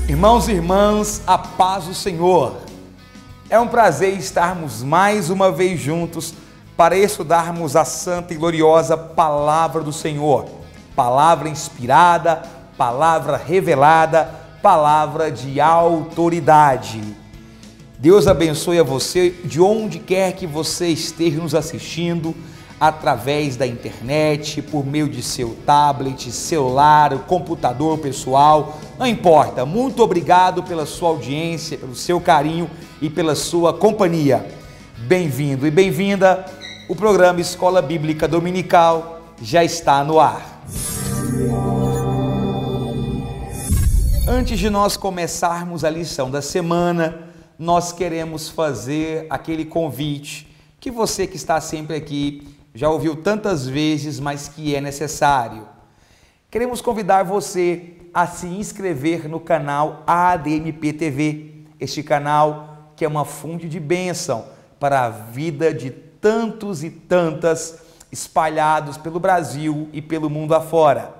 Irmãos e irmãs, a paz do Senhor. É um prazer estarmos mais uma vez juntos para estudarmos a santa e gloriosa palavra do Senhor. Palavra inspirada, palavra revelada, palavra de autoridade. Deus abençoe a você de onde quer que você esteja nos assistindo, através da internet, por meio de seu tablet, celular, computador pessoal, não importa. Muito obrigado pela sua audiência, pelo seu carinho e pela sua companhia. Bem-vindo e bem-vinda. O programa Escola Bíblica Dominical já está no ar. Antes de nós começarmos a lição da semana, nós queremos fazer aquele convite que você que está sempre aqui já ouviu tantas vezes, mas que é necessário. Queremos convidar você a se inscrever no canal ADMP TV, este canal que é uma fonte de bênção para a vida de tantos e tantas espalhados pelo Brasil e pelo mundo afora.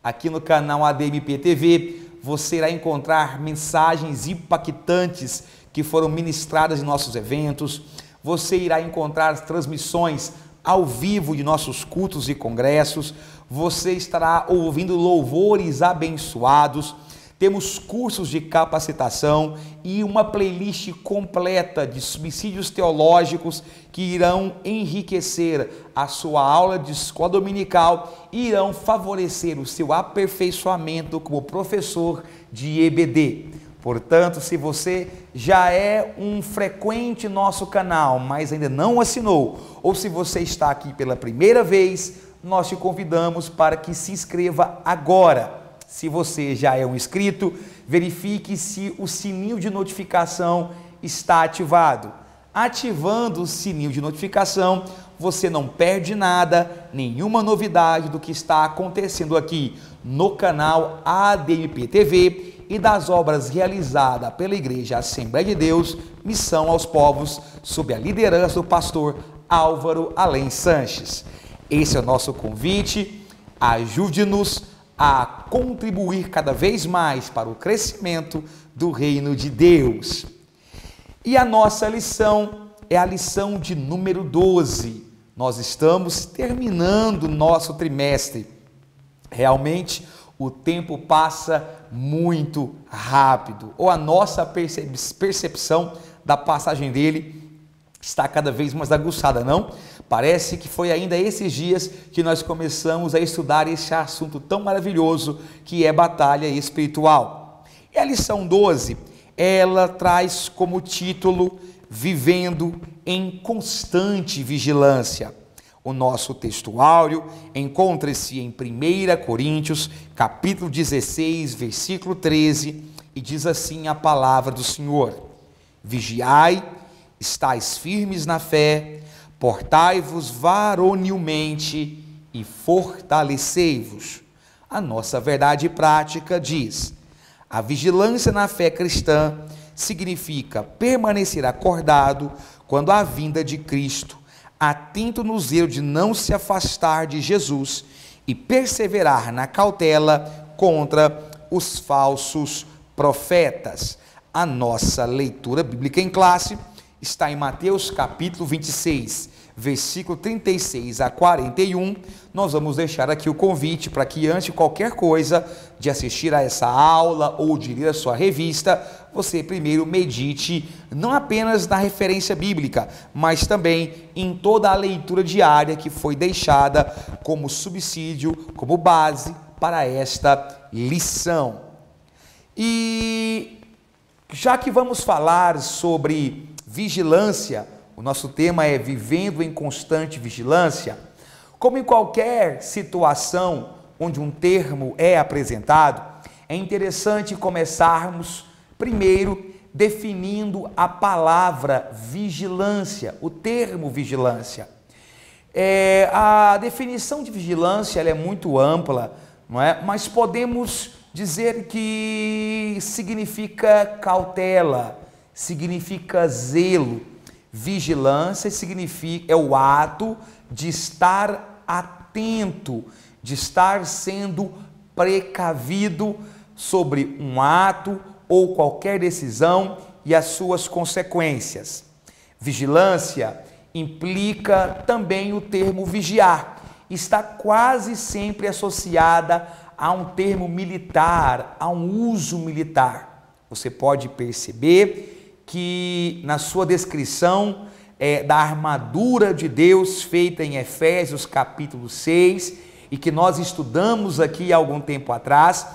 Aqui no canal ADMP TV você irá encontrar mensagens impactantes que foram ministradas em nossos eventos, você irá encontrar transmissões ao vivo de nossos cultos e congressos, você estará ouvindo louvores abençoados, temos cursos de capacitação e uma playlist completa de subsídios teológicos que irão enriquecer a sua aula de escola dominical e irão favorecer o seu aperfeiçoamento como professor de EBD. Portanto, se você já é um frequente nosso canal, mas ainda não assinou, ou se você está aqui pela primeira vez, nós te convidamos para que se inscreva agora. Se você já é um inscrito, verifique se o sininho de notificação está ativado. Ativando o sininho de notificação, você não perde nada, nenhuma novidade do que está acontecendo aqui no canal ADMP TV e das obras realizadas pela Igreja Assembleia de Deus, Missão aos Povos, sob a liderança do pastor Álvaro Além Sanches. Esse é o nosso convite. Ajude-nos a contribuir cada vez mais para o crescimento do reino de Deus. E a nossa lição é a lição de número 12. Nós estamos terminando o nosso trimestre. Realmente, o tempo passa muito rápido, ou a nossa percepção da passagem dele está cada vez mais aguçada, não? Parece que foi ainda esses dias que nós começamos a estudar esse assunto tão maravilhoso que é batalha espiritual. E a lição 12, ela traz como título Vivendo em Constante Vigilância. O nosso textuário encontra-se em 1 Coríntios, capítulo 16, versículo 13, e diz assim a palavra do Senhor: Vigiai, estais firmes na fé, portai-vos varonilmente e fortalecei-vos. A nossa verdade prática diz: a vigilância na fé cristã significa permanecer acordado quando a vinda de Cristo, atento no zelo de não se afastar de Jesus e perseverar na cautela contra os falsos profetas. A nossa leitura bíblica em classe está em Mateus capítulo 26, versículo 36 a 41. Nós vamos deixar aqui o convite para que, antes de qualquer coisa, de assistir a essa aula ou de ler a sua revista, você primeiro medite não apenas na referência bíblica, mas também em toda a leitura diária que foi deixada como subsídio, como base para esta lição. E já que vamos falar sobre vigilância, o nosso tema é vivendo em constante vigilância. Como em qualquer situação onde um termo é apresentado, é interessante começarmos primeiro definindo a palavra vigilância, o termo vigilância. A definição de vigilância ela é muito ampla, não é? Mas podemos dizer que significa cautela, significa zelo. Vigilância significa, é o ato de estar atento, de estar sendo precavido sobre um ato ou qualquer decisão e as suas consequências. Vigilância implica também o termo vigiar. Está quase sempre associada a um termo militar, a um uso militar. Você pode perceber que na sua descrição da armadura de Deus feita em Efésios capítulo 6 e que nós estudamos aqui há algum tempo atrás,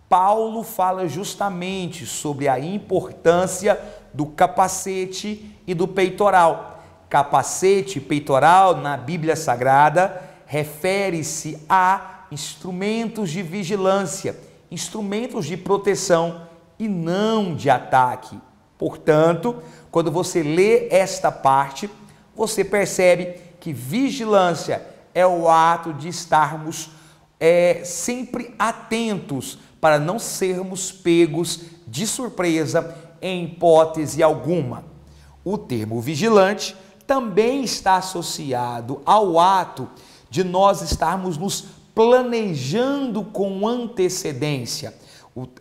Paulo fala justamente sobre a importância do capacete e do peitoral. Capacete e peitoral na Bíblia Sagrada refere-se a instrumentos de vigilância, instrumentos de proteção e não de ataque. Portanto, quando você lê esta parte, você percebe que vigilância é o ato de estarmos sempre atentos para não sermos pegos de surpresa em hipótese alguma. O termo vigilante também está associado ao ato de nós estarmos nos planejando com antecedência,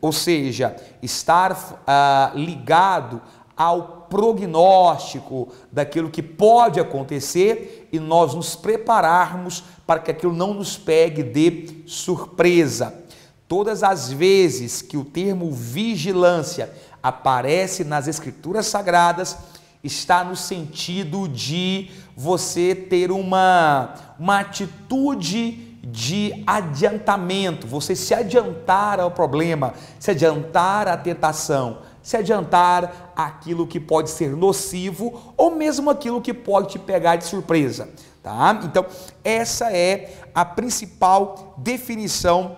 ou seja, estar ligado ao prognóstico daquilo que pode acontecer e nós nos prepararmos para que aquilo não nos pegue de surpresa. Todas as vezes que o termo vigilância aparece nas Escrituras Sagradas, está no sentido de você ter uma atitude de adiantamento, você se adiantar ao problema, se adiantar à tentação, se adiantar àquilo que pode ser nocivo ou mesmo aquilo que pode te pegar de surpresa, tá? Então, essa é a principal definição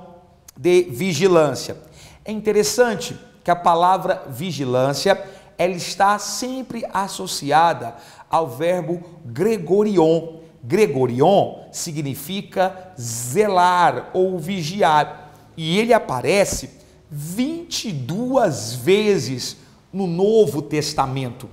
de vigilância. É interessante que a palavra vigilância, ela está sempre associada ao verbo gregorion. Gregorion significa zelar ou vigiar, e ele aparece 22 vezes no Novo Testamento.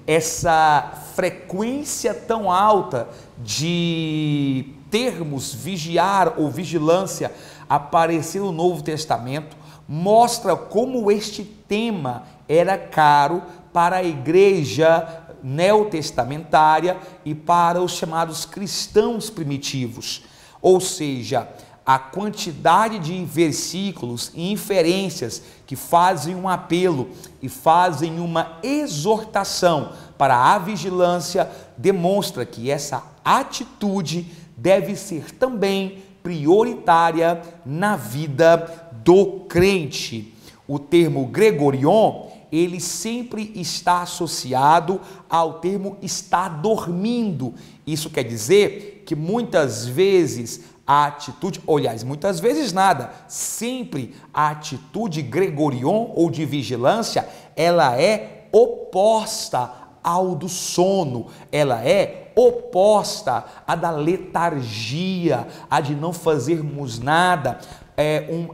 Essa frequência tão alta de termos vigiar ou vigilância aparecer no Novo Testamento mostra como este tema era caro para a igreja neotestamentária e para os chamados cristãos primitivos. Ou seja, a quantidade de versículos e inferências que fazem um apelo e fazem uma exortação para a vigilância demonstra que essa atitude deve ser também prioritária na vida do crente. O termo gregorion, ele sempre está associado ao termo estar dormindo. Isso quer dizer que muitas vezes a atitude, aliás, muitas vezes nada, sempre a atitude gregorion ou de vigilância, ela é oposta ao do sono, ela é oposta à da letargia, a de não fazermos nada,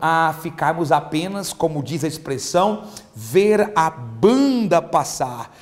a ficarmos apenas, como diz a expressão, ver a banda passar.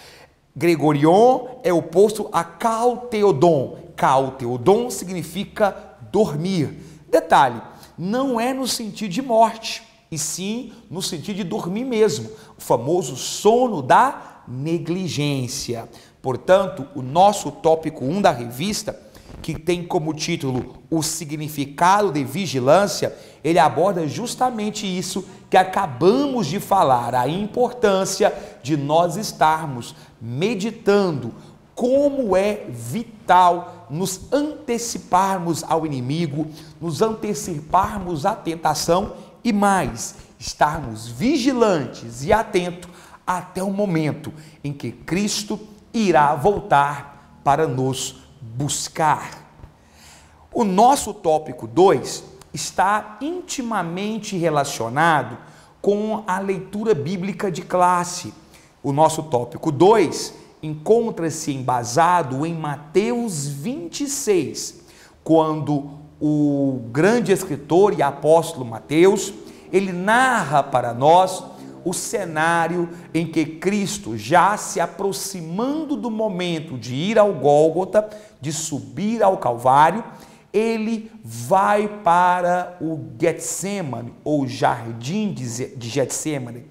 Gregorion é oposto a Cauteodon. Cauteodon significa dormir. Detalhe, não é no sentido de morte, e sim no sentido de dormir mesmo, o famoso sono da negligência. Portanto, o nosso tópico 1 da revista, que tem como título o significado de vigilância, ele aborda justamente isso que acabamos de falar, a importância de nós estarmos meditando como é vital nos anteciparmos ao inimigo, nos anteciparmos à tentação e mais, estarmos vigilantes e atentos até o momento em que Cristo irá voltar para nos buscar. O nosso tópico 2 está intimamente relacionado com a leitura bíblica de classe. O nosso tópico 2 encontra-se embasado em Mateus 26, quando o grande escritor e apóstolo Mateus, ele narra para nós o cenário em que Cristo, já se aproximando do momento de ir ao Gólgota, de subir ao Calvário, ele vai para o Getsemane, ou jardim de Getsemane.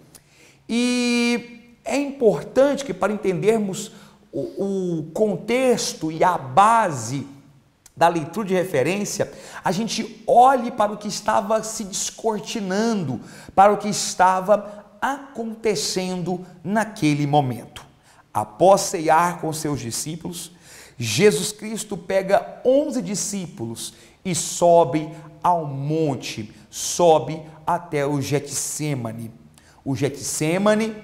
E é importante que, para entendermos o contexto e a base da leitura de referência, a gente olhe para o que estava se descortinando, para o que estava acontecendo naquele momento. Após ceiar com seus discípulos, Jesus Cristo pega 11 discípulos e sobe ao monte, sobe até o Getsemane. O Getsemane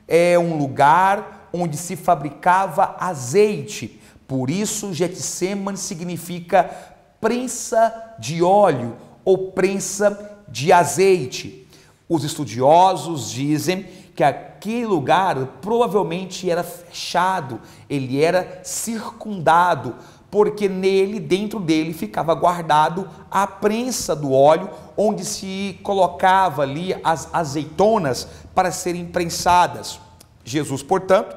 é um lugar onde se fabricava azeite. Por isso, Getsemane significa prensa de óleo ou prensa de azeite. Os estudiosos dizem que aquele lugar provavelmente era fechado, ele era circundado, porque dentro dele ficava guardado a prensa do óleo, onde se colocava ali as azeitonas para serem prensadas. Jesus, portanto,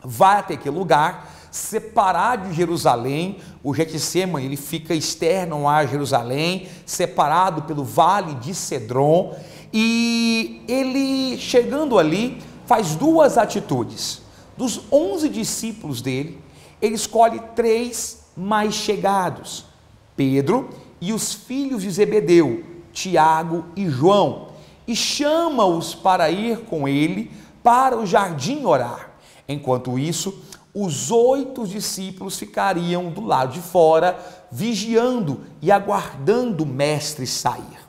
vai até aquele lugar, separado de Jerusalém. O Getsemane, ele fica externo a Jerusalém, separado pelo vale de Cedron, e ele, chegando ali, faz duas atitudes. Dos 11 discípulos dele, ele escolhe 3 mais chegados: Pedro e os filhos de Zebedeu, Tiago e João, e chama-os para ir com ele para o jardim orar. Enquanto isso, os 8 discípulos ficariam do lado de fora, vigiando e aguardando o mestre sair.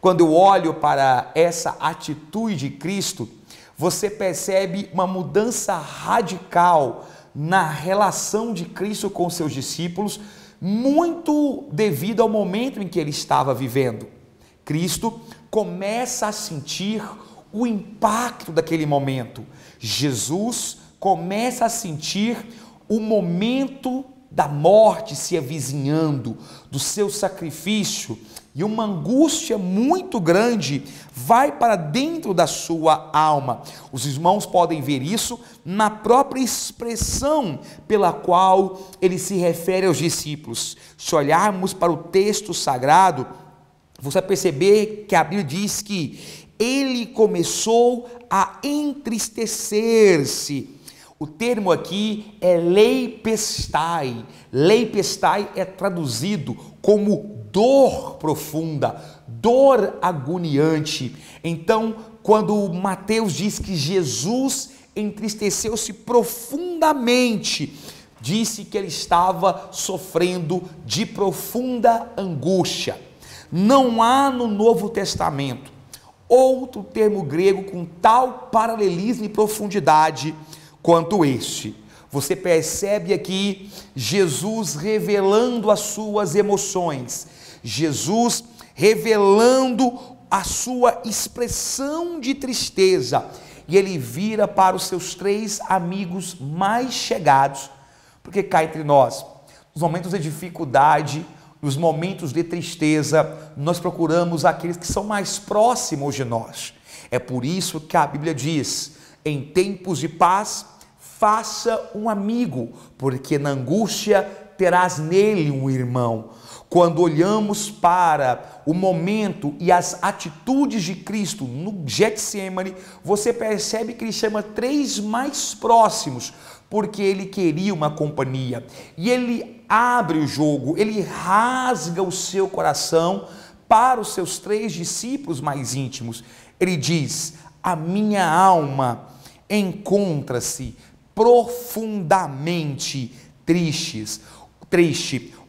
Quando eu olho para essa atitude de Cristo, você percebe uma mudança radical na relação de Cristo com seus discípulos, muito devido ao momento em que ele estava vivendo. Cristo começa a sentir o impacto daquele momento. Jesus começa a sentir o momento da morte se avizinhando, do seu sacrifício, e uma angústia muito grande vai para dentro da sua alma. Os irmãos podem ver isso na própria expressão pela qual ele se refere aos discípulos. Se olharmos para o texto sagrado, você vai perceber que a Bíblia diz que ele começou a entristecer-se. O termo aqui é leipestai. Leipestai é traduzido como dor profunda, dor agoniante. Então, quando Mateus diz que Jesus entristeceu-se profundamente, disse que ele estava sofrendo de profunda angústia. Não há no Novo Testamento outro termo grego com tal paralelismo e profundidade quanto este. Você percebe aqui Jesus revelando as suas emoções, Jesus revelando a sua expressão de tristeza, e ele vira para os seus 3 amigos mais chegados, porque cá entre nós, nos momentos de dificuldade, nos momentos de tristeza, nós procuramos aqueles que são mais próximos de nós. É por isso que a Bíblia diz: em tempos de paz, faça um amigo, porque na angústia terás nele um irmão. Quando olhamos para o momento e as atitudes de Cristo no Getsemane, você percebe que ele chama 3 mais próximos, porque ele queria uma companhia. E ele abre o jogo, ele rasga o seu coração para os seus 3 discípulos mais íntimos. Ele diz: a minha alma encontra-se profundamente triste.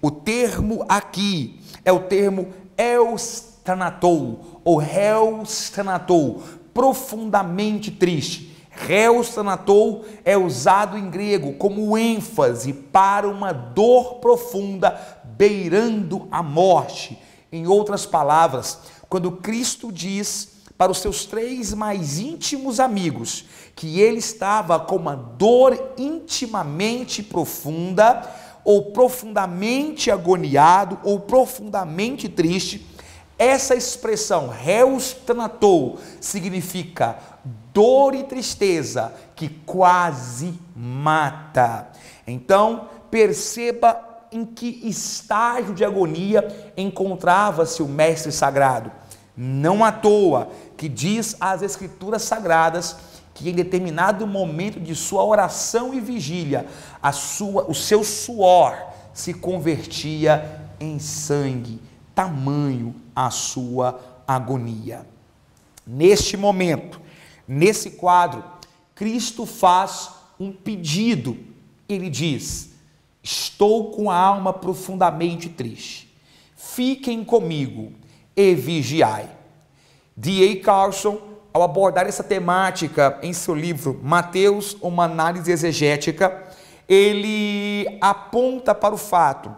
O termo aqui é o termo eustranatou, ou helstranatou, profundamente triste. Helstranatou é usado em grego como ênfase para uma dor profunda beirando a morte. Em outras palavras, quando Cristo diz para os seus 3 mais íntimos amigos que ele estava com uma dor intimamente profunda, ou profundamente agoniado, ou profundamente triste, Essa expressão, heustanatou, significa dor e tristeza que quase mata. Então, perceba em que estágio de agonia encontrava-se o mestre sagrado. Não à toa que diz as escrituras sagradas que em determinado momento de sua oração e vigília, o seu suor se convertia em sangue, tamanho a sua agonia. Neste momento, nesse quadro, Cristo faz um pedido. Ele diz: estou com a alma profundamente triste. Fiquem comigo e vigiai. D.A. Carson, ao abordar essa temática em seu livro Mateus, uma análise exegética, ele aponta para o fato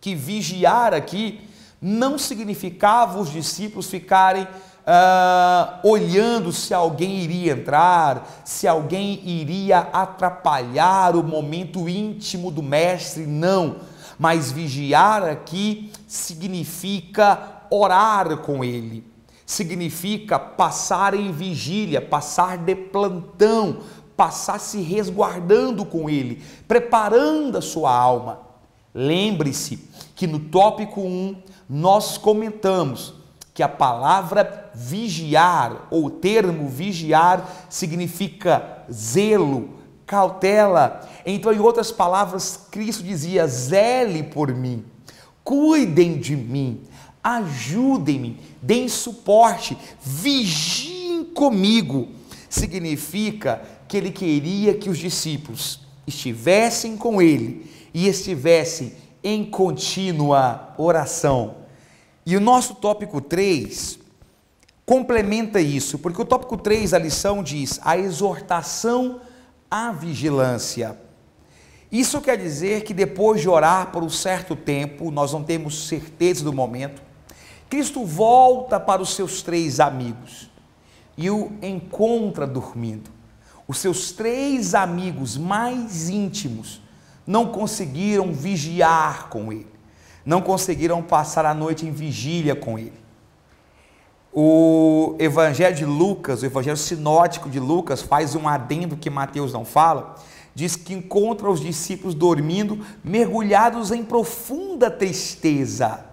que vigiar aqui não significava os discípulos ficarem olhando se alguém iria entrar, se alguém iria atrapalhar o momento íntimo do mestre, não. Mas vigiar aqui significa orar com ele, significa passar em vigília, passar de plantão, passar se resguardando com ele, preparando a sua alma. Lembre-se que no tópico 1 nós comentamos que a palavra vigiar, ou o termo vigiar, significa zelo, cautela. Então, em outras palavras, Cristo dizia: zele por mim, cuidem de mim, ajudem-me, deem suporte, vigiem comigo. Significa que ele queria que os discípulos estivessem com ele e estivessem em contínua oração. E o nosso tópico 3 complementa isso, porque o tópico 3 da lição diz a exortação à vigilância. Isso quer dizer que depois de orar por um certo tempo, nós não temos certeza do momento, Cristo volta para os seus 3 amigos e o encontra dormindo. Os seus 3 amigos mais íntimos não conseguiram vigiar com ele, não conseguiram passar a noite em vigília com ele. O Evangelho de Lucas, o Evangelho sinótico de Lucas, faz um adendo que Mateus não fala, diz que encontra os discípulos dormindo, mergulhados em profunda tristeza.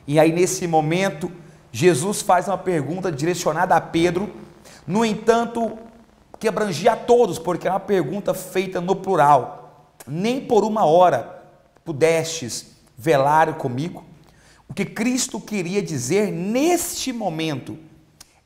E aí nesse momento, Jesus faz uma pergunta direcionada a Pedro, no entanto, que abrangia a todos, porque é uma pergunta feita no plural. Nem por uma hora pudestes velar comigo? O que Cristo queria dizer neste momento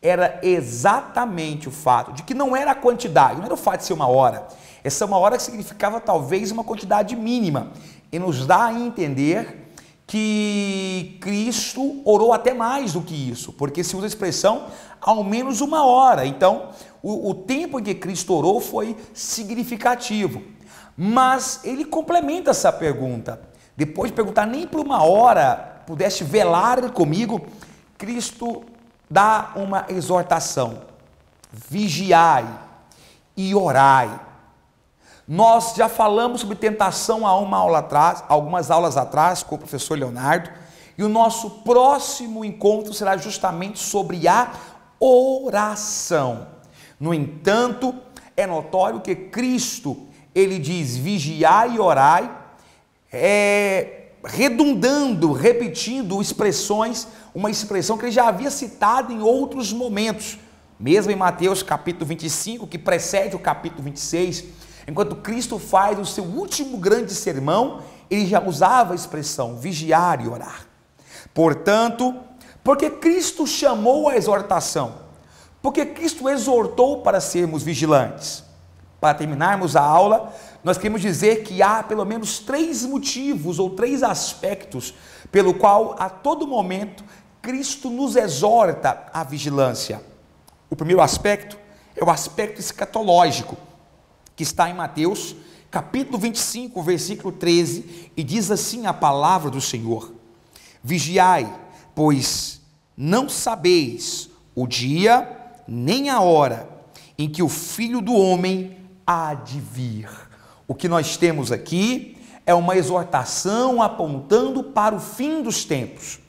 era exatamente o fato de que não era a quantidade, não era o fato de ser uma hora. Essa uma hora significava talvez uma quantidade mínima, e nos dá a entender que Cristo orou até mais do que isso, porque se usa a expressão ao menos uma hora. Então, o tempo em que Cristo orou foi significativo. Mas ele complementa essa pergunta. Depois de perguntar nem por uma hora pudeste velar comigo, Cristo dá uma exortação: vigiai e orai. Nós já falamos sobre tentação há algumas aulas atrás com o professor Leonardo, e o nosso próximo encontro será justamente sobre a oração. No entanto, é notório que Cristo, ele diz vigiai e orai, redundando, repetindo expressões, uma expressão que ele já havia citado em outros momentos, mesmo em Mateus capítulo 25, que precede o capítulo 26, enquanto Cristo faz o seu último grande sermão, ele já usava a expressão vigiar e orar. Portanto, porque Cristo chamou a exortação, porque Cristo exortou para sermos vigilantes. Para terminarmos a aula, nós queremos dizer que há pelo menos 3 motivos ou 3 aspectos pelo qual a todo momento Cristo nos exorta à vigilância. O primeiro aspecto é o aspecto escatológico, que está em Mateus capítulo 25, versículo 13, e diz assim a palavra do Senhor: vigiai, pois não sabeis o dia nem a hora em que o Filho do Homem há de vir. O que nós temos aqui é uma exortação apontando para o fim dos tempos.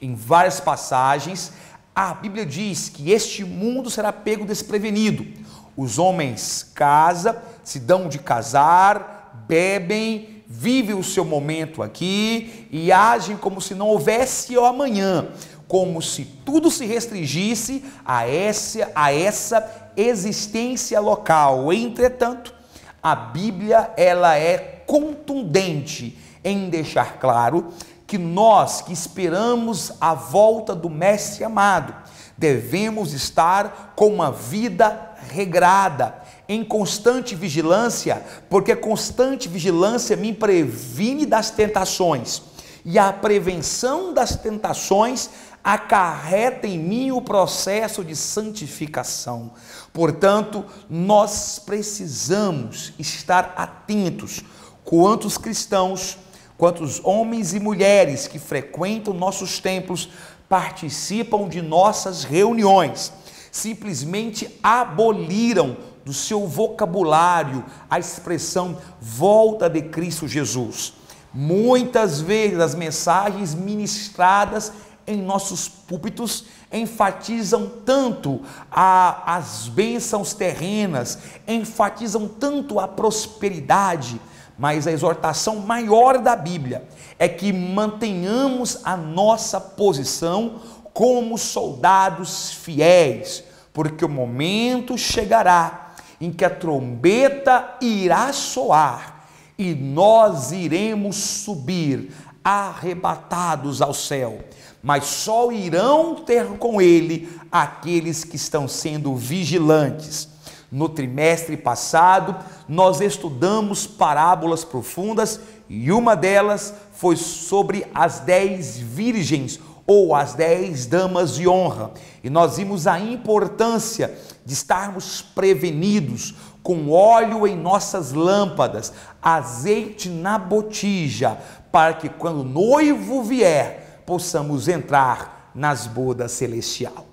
Em várias passagens, a Bíblia diz que este mundo será pego desprevenido. Os homens casam, se dão de casar, bebem, vivem o seu momento aqui e agem como se não houvesse o amanhã, como se tudo se restringisse a essa existência local. Entretanto, a Bíblia ela é contundente em deixar claro que nós que esperamos a volta do Mestre amado, devemos estar com uma vida regrada, em constante vigilância, porque constante vigilância me previne das tentações, e a prevenção das tentações acarreta em mim o processo de santificação. Portanto, nós precisamos estar atentos quantos cristãos, quantos homens e mulheres que frequentam nossos templos, participam de nossas reuniões, simplesmente aboliram do seu vocabulário a expressão volta de Cristo Jesus. Muitas vezes as mensagens ministradas em nossos púlpitos enfatizam tanto as bênçãos terrenas, enfatizam tanto a prosperidade, mas a exortação maior da Bíblia é que mantenhamos a nossa posição como soldados fiéis, porque o momento chegará em que a trombeta irá soar e nós iremos subir arrebatados ao céu, mas só irão ter com ele aqueles que estão sendo vigilantes. No trimestre passado, nós estudamos parábolas profundas e uma delas foi sobre as 10 virgens ou as 10 damas de honra. E nós vimos a importância de estarmos prevenidos com óleo em nossas lâmpadas, azeite na botija, para que quando o noivo vier, possamos entrar nas bodas celestial.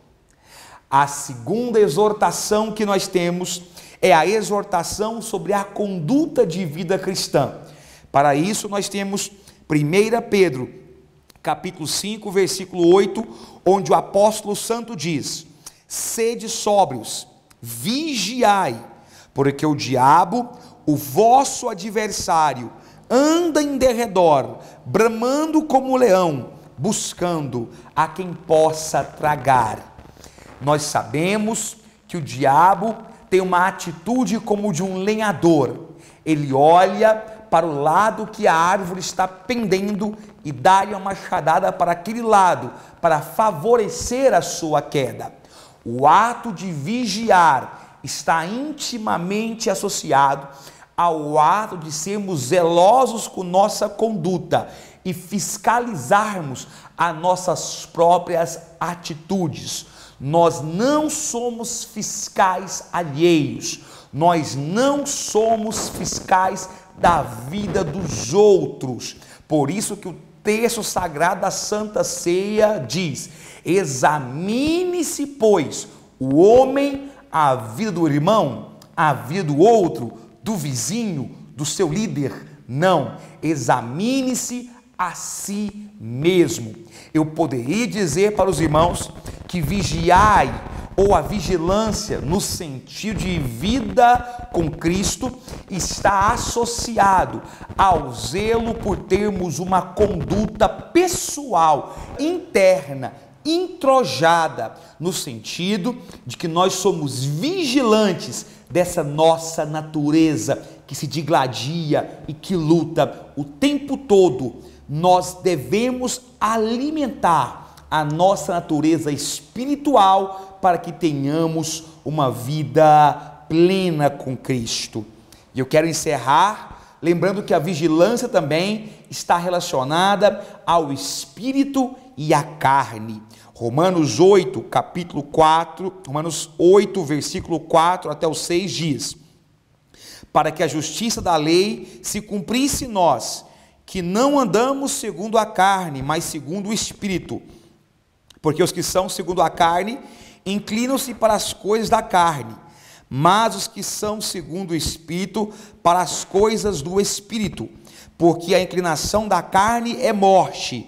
A segunda exortação que nós temos é a exortação sobre a conduta de vida cristã. Para isso nós temos 1 Pedro, capítulo 5, versículo 8, onde o apóstolo santo diz: sede sóbrios, vigiai, porque o diabo, o vosso adversário, anda em derredor, bramando como leão, buscando a quem possa tragar. Nós sabemos que o diabo tem uma atitude como de um lenhador. Ele olha para o lado que a árvore está pendendo e dá-lhe uma machadada para aquele lado, para favorecer a sua queda. O ato de vigiar está intimamente associado ao ato de sermos zelosos com nossa conduta e fiscalizarmos as nossas próprias atitudes. Nós não somos fiscais alheios, nós não somos fiscais da vida dos outros. Por isso que o texto sagrado da Santa Ceia diz: examine-se, pois, o homem, a vida do irmão, a vida do outro, do vizinho, do seu líder. Não, examine-se a si mesmo. Eu poderia dizer para os irmãos que vigiai, ou a vigilância no sentido de vida com Cristo, está associado ao zelo por termos uma conduta pessoal, interna, introjada, no sentido de que nós somos vigilantes dessa nossa natureza que se digladia e que luta o tempo todo. Nós devemos alimentar a nossa natureza espiritual para que tenhamos uma vida plena com Cristo. E eu quero encerrar lembrando que a vigilância também está relacionada ao espírito e à carne. Romanos 8, capítulo 4, Romanos 8, versículo 4 até o 6 diz: para que a justiça da lei se cumprisse em nós, que não andamos segundo a carne, mas segundo o Espírito. Porque os que são segundo a carne inclinam-se para as coisas da carne, mas os que são segundo o Espírito para as coisas do Espírito. Porque a inclinação da carne é morte,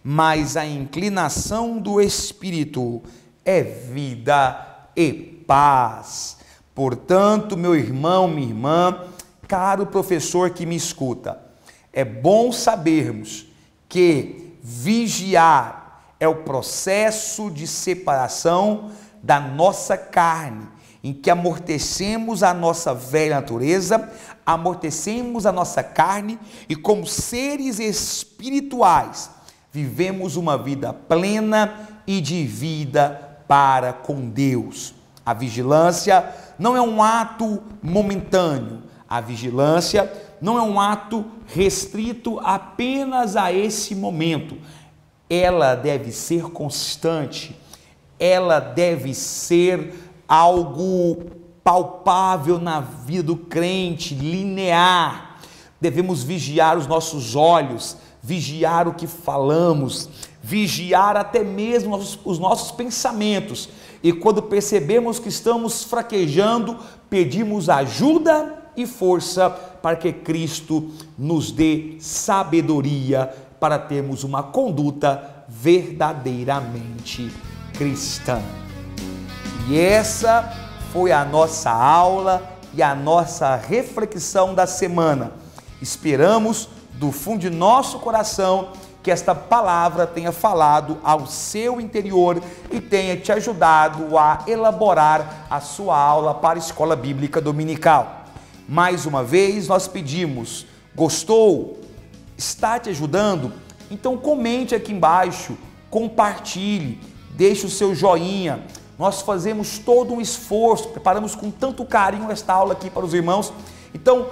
mas a inclinação do Espírito é vida e paz. Portanto, meu irmão, minha irmã, caro professor que me escuta, é bom sabermos que vigiar é o processo de separação da nossa carne, em que amortecemos a nossa velha natureza, amortecemos a nossa carne e, como seres espirituais, vivemos uma vida plena e de vida para com Deus. A vigilância não é um ato momentâneo, a vigilância não é um ato restrito apenas a esse momento. Ela deve ser constante, ela deve ser algo palpável na vida do crente, linear. Devemos vigiar os nossos olhos, vigiar o que falamos, vigiar até mesmo os nossos pensamentos. E quando percebemos que estamos fraquejando, pedimos ajuda e força para que Cristo nos dê sabedoria para termos uma conduta verdadeiramente cristã. E essa foi a nossa aula e a nossa reflexão da semana. Esperamos do fundo de nosso coração que esta palavra tenha falado ao seu interior e tenha te ajudado a elaborar a sua aula para a Escola Bíblica Dominical. Mais uma vez nós pedimos, gostou? Está te ajudando? Então comente aqui embaixo, compartilhe, deixe o seu joinha. Nós fazemos todo um esforço, preparamos com tanto carinho esta aula aqui para os irmãos. Então,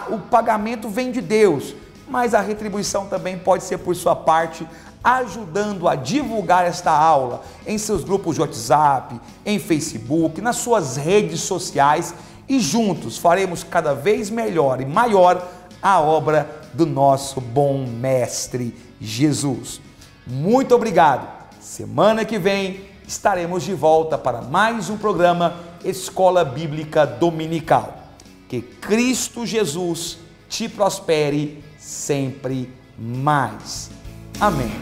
o pagamento vem de Deus, mas a retribuição também pode ser por sua parte, ajudando a divulgar esta aula em seus grupos de WhatsApp, em Facebook, nas suas redes sociais, e juntos faremos cada vez melhor e maior a obra do nosso bom Mestre Jesus. Muito obrigado. Semana que vem estaremos de volta para mais um programa Escola Bíblica Dominical. Que Cristo Jesus te prospere sempre mais. Amém.